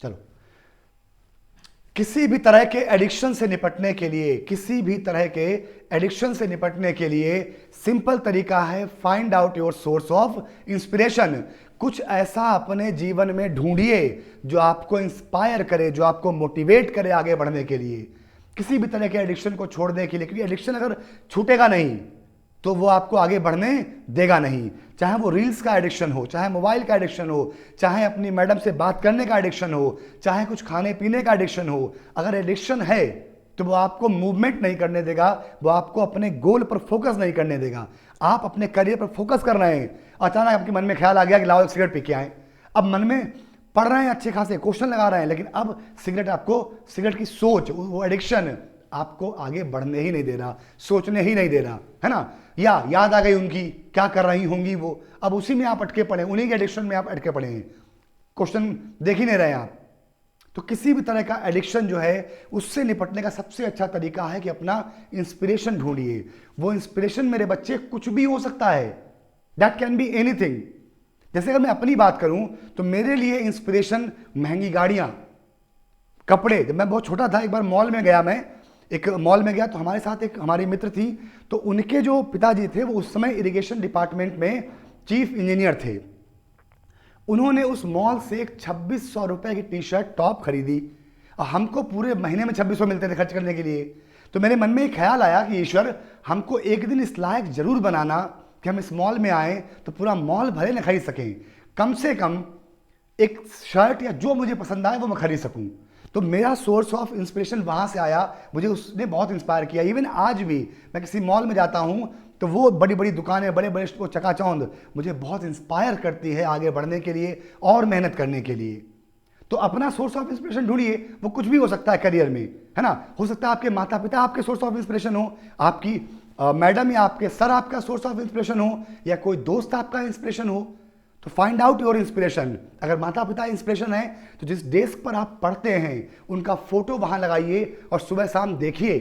चलो, किसी भी तरह के एडिक्शन से निपटने के लिए, किसी भी तरह के एडिक्शन से निपटने के लिए सिंपल तरीका है, find out your source of inspiration. कुछ ऐसा अपने जीवन में ढूंढिए जो आपको इंस्पायर करे, जो आपको मोटिवेट करे आगे बढ़ने के लिए, किसी भी तरह के एडिक्शन को छोड़ने के लिए। क्योंकि एडिक्शन अगर छूटेगा नहीं तो वो आपको आगे बढ़ने देगा नहीं। चाहे वो रील्स का एडिक्शन हो, चाहे मोबाइल का एडिक्शन हो, चाहे अपनी मैडम से बात करने का एडिक्शन हो, चाहे कुछ खाने पीने का एडिक्शन हो, अगर एडिक्शन है तो वो आपको मूवमेंट नहीं करने देगा, वो आपको अपने गोल पर फोकस नहीं करने देगा। आप अपने करियर पर फोकस कर रहे हैं, अचानक आपके मन में ख्याल आ गया कि लाओ एक सिगरेट पी के आए। अब मन में पढ़ रहे हैं, अच्छे खासे क्वेश्चन लगा रहे हैं, लेकिन अब सिगरेट की सोच, वो एडिक्शन आपको आगे बढ़ने ही नहीं दे रहा, सोचने ही नहीं दे रहा, है ना। या याद आ गई उनकी, क्या कर रही होंगी वो, अब उसी में आप अटके पड़े, उन्हीं के एडिक्शन में आप अटके पड़े हैं, क्वेश्चन देख ही नहीं रहे आप। तो किसी भी तरह का एडिक्शन जो है उससे निपटने का सबसे अच्छा तरीका है कि अपना इंस्पिरेशन ढूंढिए। वो इंस्पिरेशन मेरे बच्चे कुछ भी हो सकता है, दैट कैन बी एनीथिंग। जैसे अगर मैं अपनी बात करूं तो मेरे लिए इंस्पिरेशन महंगी गाड़ियां, कपड़े। जब मैं बहुत छोटा था, एक बार एक मॉल में गया तो हमारे साथ एक हमारी मित्र थी, तो उनके जो पिताजी थे वो उस समय इरिगेशन डिपार्टमेंट में चीफ इंजीनियर थे। उन्होंने उस मॉल से एक 2600 रुपए की टी शर्ट टॉप खरीदी, और हमको पूरे महीने में 2600 मिलते थे खर्च करने के लिए। तो मेरे मन में एक ख्याल आया कि ईश्वर, हमको एक दिन इस लायक जरूर बनाना कि हम इस मॉल में आए तो पूरा मॉल भले न खरीद सकें, कम से कम एक शर्ट या जो मुझे पसंद आए वो मैं खरीद सकूं। तो मेरा सोर्स ऑफ इंस्पिरेशन वहां से आया, मुझे उसने बहुत इंस्पायर किया। इवन आज भी मैं किसी मॉल में जाता हूं तो वो बड़ी बड़ी दुकानें, बड़े बड़े वो चकाचौंध मुझे बहुत इंस्पायर करती है आगे बढ़ने के लिए और मेहनत करने के लिए। तो अपना सोर्स ऑफ इंस्पिरेशन ढूंढिए, वो कुछ भी हो सकता है करियर में, है ना। हो सकता है आपके माता पिता आपके सोर्स ऑफ इंस्पिरेशन हो, आपकी मैडम या आपके सर आपका सोर्स ऑफ इंस्पिरेशन हो, या कोई दोस्त आपका इंस्पिरेशन हो। तो फाइंड आउट योर इंस्पिरेशन। अगर माता पिता इंस्पिरेशन है तो जिस डेस्क पर आप पढ़ते हैं उनका फोटो वहां लगाइए और सुबह शाम देखिए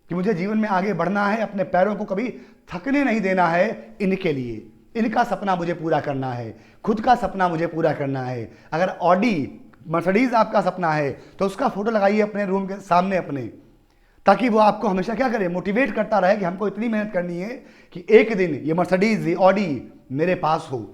कि मुझे जीवन में आगे बढ़ना है, अपने पैरों को कभी थकने नहीं देना है, इनके लिए, इनका सपना मुझे पूरा करना है, खुद का सपना मुझे पूरा करना है। अगर ऑडी मर्सिडीज आपका सपना है तो उसका फोटो लगाइए अपने रूम के सामने अपने, ताकि वो आपको हमेशा क्या करे, मोटिवेट करता रहे कि हमको इतनी मेहनत करनी है कि एक दिन ये मर्सिडीज, ये ऑडी मेरे पास हो।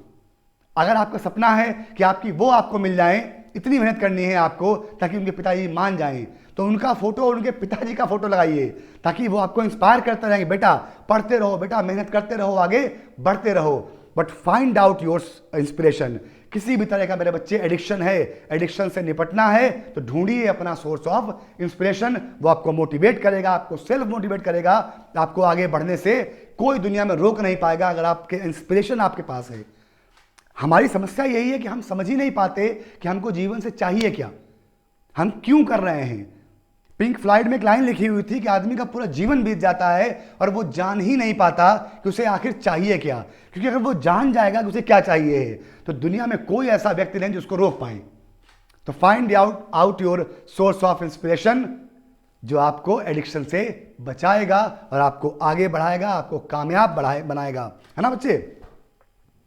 अगर आपका सपना है कि वो आपको मिल जाए, इतनी मेहनत करनी है आपको ताकि उनके पिताजी मान जाएं, तो उनका फोटो और उनके पिताजी का फोटो लगाइए, ताकि वो आपको इंस्पायर करते रहेंगे, बेटा पढ़ते रहो, बेटा मेहनत करते रहो, आगे बढ़ते रहो। But find out your inspiration. किसी भी तरह का मेरे बच्चे एडिक्शन है, एडिक्शन से निपटना है तो ढूंढिए अपना सोर्स ऑफ इंस्पिरेशन। वो आपको मोटिवेट करेगा, आपको सेल्फ मोटिवेट करेगा, आपको आगे बढ़ने से कोई दुनिया में रोक नहीं पाएगा अगर आपके इंस्पिरेशन आपके पास है। हमारी समस्या यही है कि हम समझ ही नहीं पाते कि हमको जीवन से चाहिए क्या, हम क्यों कर रहे हैं। पिंक फ्लॉयड में एक लाइन लिखी हुई थी कि आदमी का पूरा जीवन बीत जाता है और वो जान ही नहीं पाता कि उसे आखिर चाहिए क्या। क्योंकि अगर वो जान जाएगा कि उसे क्या चाहिए है तो दुनिया में कोई ऐसा व्यक्ति नहीं जो उसको रोक पाए। तो find out your source of inspiration, जो आपको एडिक्शन से बचाएगा और आपको आगे बढ़ाएगा, आपको कामयाब बनाएगा, है ना बच्चे।